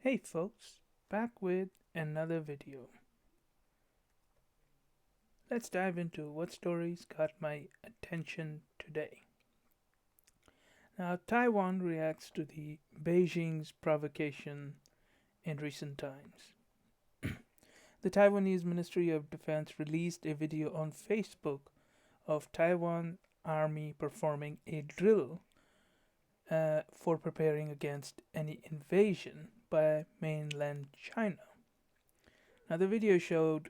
Hey folks, back with another video. Let's dive into what stories got my attention today. Now, Taiwan reacts to the Beijing's provocation in recent times. The Taiwanese Ministry of Defense released a video on Facebook of Taiwan army performing a drill for preparing against any invasion by mainland China. Now, the video should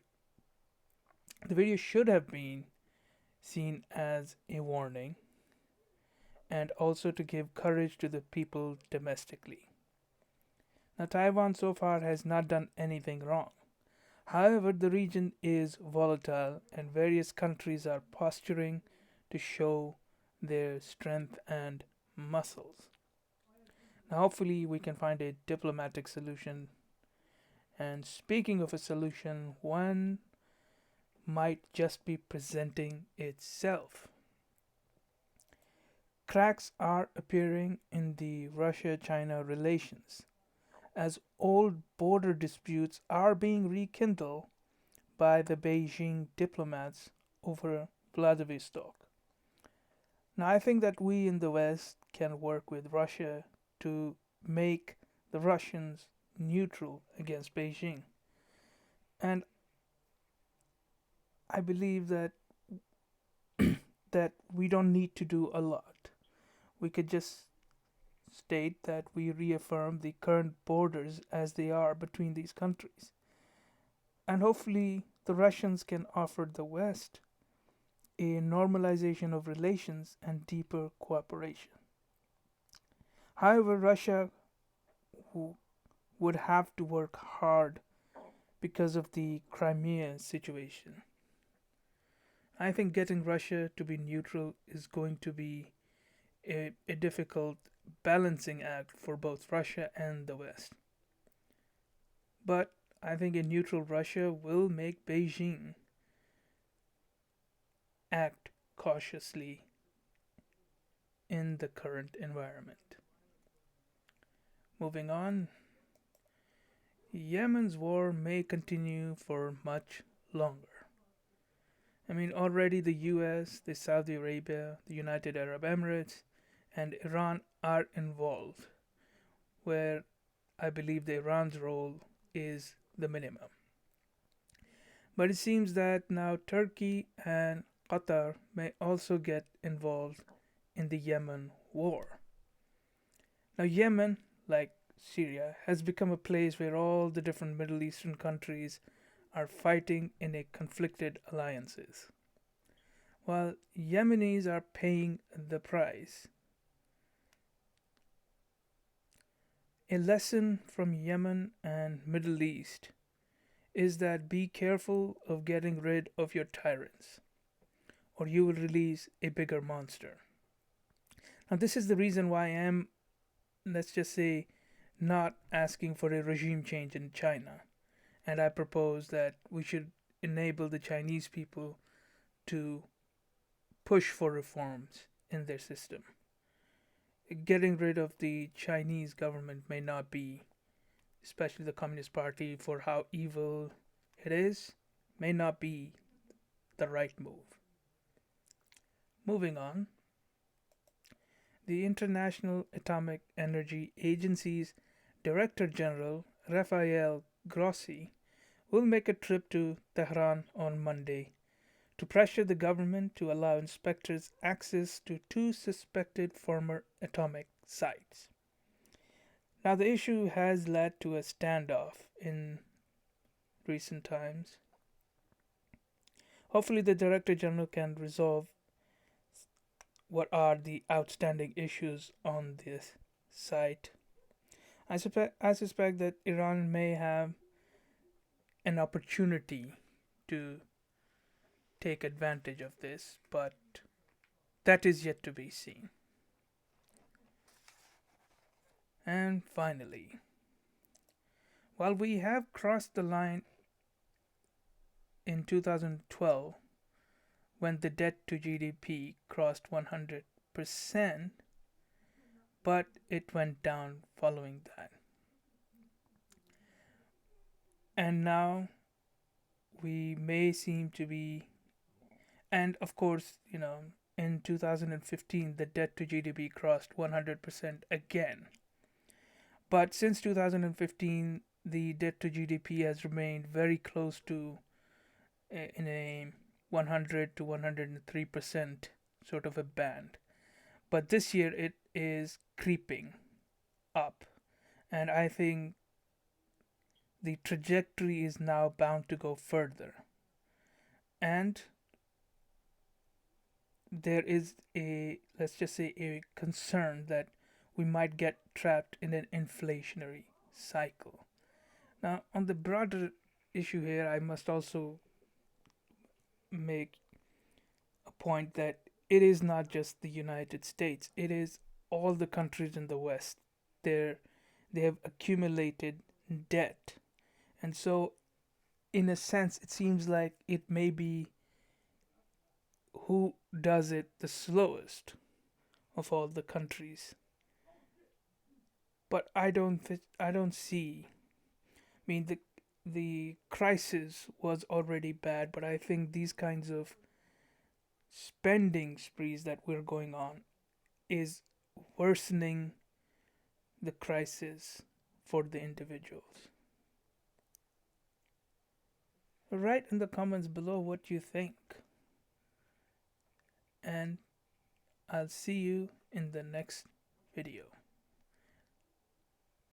have been seen as a warning and also to give courage to the people domestically. Now, Taiwan so far has not done anything wrong. However, the region is volatile and various countries are posturing to show their strength and muscles. Now, hopefully, we can find a diplomatic solution. And speaking of a solution, one might just be presenting itself. Cracks are appearing in the Russia China relations as old border disputes are being rekindled by the Beijing diplomats over Vladivostok. Now, I think that we in the West can work with Russia to make the Russians neutral against Beijing. And I believe that we don't need to do a lot. We could just state that we reaffirm the current borders as they are between these countries. And hopefully, the Russians can offer the West a normalization of relations and deeper cooperation. However, Russia would have to work hard because of the Crimea situation. I think getting Russia to be neutral is going to be a difficult balancing act for both Russia and the West. But I think a neutral Russia will make Beijing act cautiously in the current environment. Moving on, Yemen's war may continue for much longer. I mean, already the US, the Saudi Arabia, the United Arab Emirates, and Iran are involved, where I believe the Iran's role is the minimum. But it seems that now Turkey and Qatar may also get involved in the Yemen war. Now, Yemen, like Syria, has become a place where all the different Middle Eastern countries are fighting in a conflicted alliances, while Yemenis are paying the price. A lesson from Yemen and Middle East is that be careful of getting rid of your tyrants, or you will release a bigger monster. Now, this is the reason why I am, let's just say, not asking for a regime change in China. And I propose that we should enable the Chinese people to push for reforms in their system. Getting rid of the Chinese government may not be, especially the Communist Party, for how evil it is, may not be the right move. Moving on, the International Atomic Energy Agency's Director General Rafael Grossi will make a trip to Tehran on Monday to pressure the government to allow inspectors access to two suspected former atomic sites. Now, the issue has led to a standoff in recent times. Hopefully, the Director General can resolve what are the outstanding issues on this site. I suspect that Iran may have an opportunity to take advantage of this, but that is yet to be seen. And finally, while we have crossed the line in 2012 when the debt to GDP crossed 100%, but it went down following that. And now we may seem to be, and of course, in 2015, the debt to GDP crossed 100% again. But since 2015, the debt to GDP has remained very close to in a 100 to 103% sort of a band. But this year it is creeping up. And I think the trajectory is now bound to go further. And there is a, let's just say, a concern that we might get trapped in an inflationary cycle. Now, on the broader issue here, I must also make a point that it is not just the United States, it is all the countries in the West. They're, they have accumulated debt. And so, in a sense, it seems like it may be who does it the slowest of all the countries. But I don't see. I mean, the crisis was already bad, but I think these kinds of spending sprees that we're going on is worsening the crisis for the individuals. Write in the comments below what you think, and I'll see you in the next video.